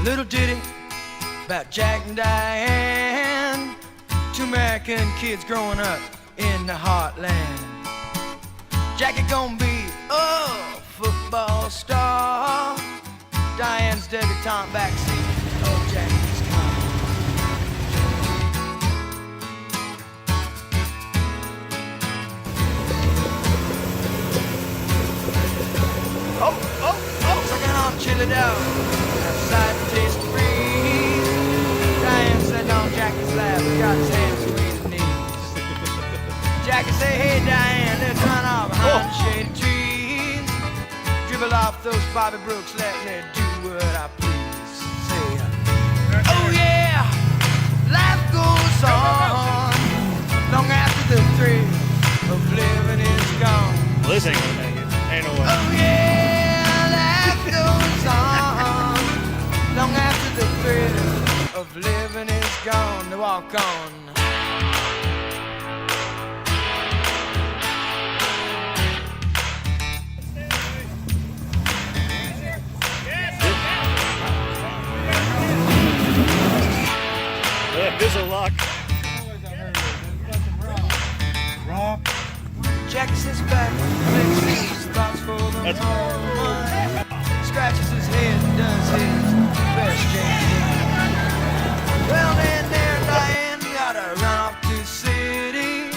little ditty about Jack and Diane, two American kids growing up in the heartland. Jackie gonna be a football star, Diane's debutante backseat of Jackie's car. Sucking on chili dog, outside the taste of breeze. Diane sitting on Jackie's lap, got his hands between his knees. Jackie say, hey Diane, let's run off behind the shady trees. Dribble off those Bobby Brooks, let me do what I please. Say, oh yeah, life goes on long after the thrill of living is gone. Well, this ain't gonna make it. Ain't no way. Oh yeah, life goes on long after the thrill of living is gone. To walk on. Yeah, Bizzle lock. Jackie sits back, makes his thoughts for the That's- moment. Scratches his head and does his best James. Well, then there, Diane gotta run off to the city.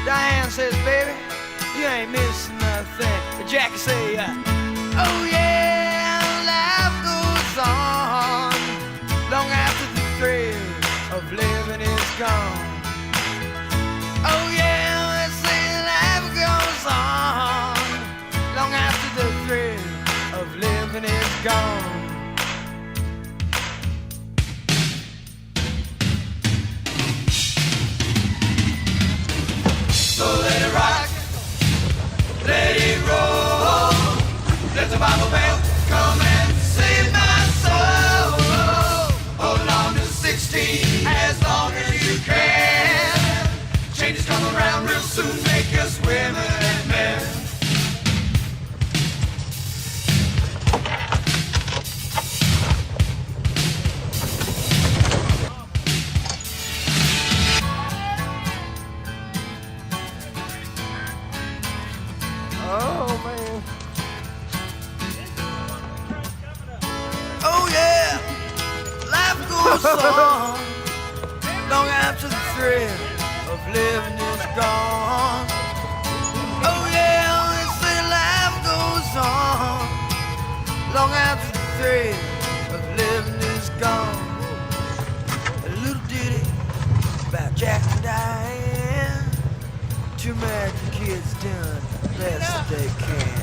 Diane says, baby, you ain't missing nothing. But Jackie say, oh yeah, life goes on long after the thrill of living is gone. Oh yeah, let's say life goes on long after the thrill of living is gone. So let it rock, let it roll, let the Bible belt come and save my soul. Hold on to 16 as long as you can. Changes come around real soon, make us women and men. Oh man. Oh yeah, life goes on long after the thrill of living is gone. Oh yeah, they say life goes on long after the thrill of living is gone. A little ditty about Jack and Diane, two American kids doing the best that they can.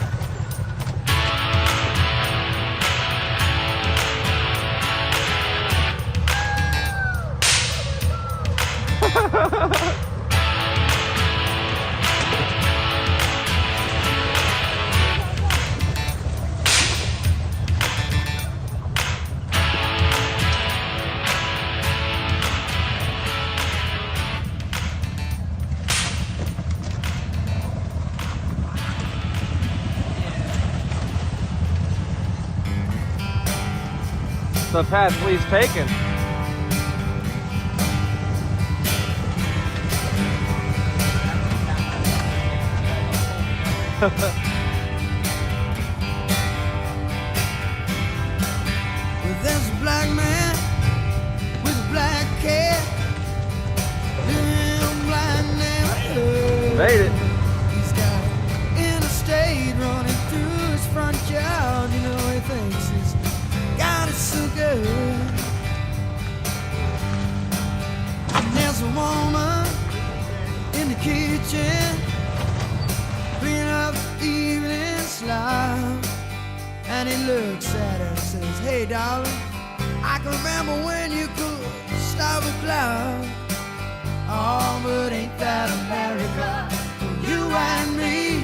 The path please taken. Well, there's a black man with a black cat. Damn black man. Made it. He's got interstate running through his front yard. You know he thinks he's got it so good. And there's a woman in the kitchen cleaning up the evening slop. And he looks at her and says, hey darling, I can remember when you could stop a cloud. Oh, but ain't that America for you and me?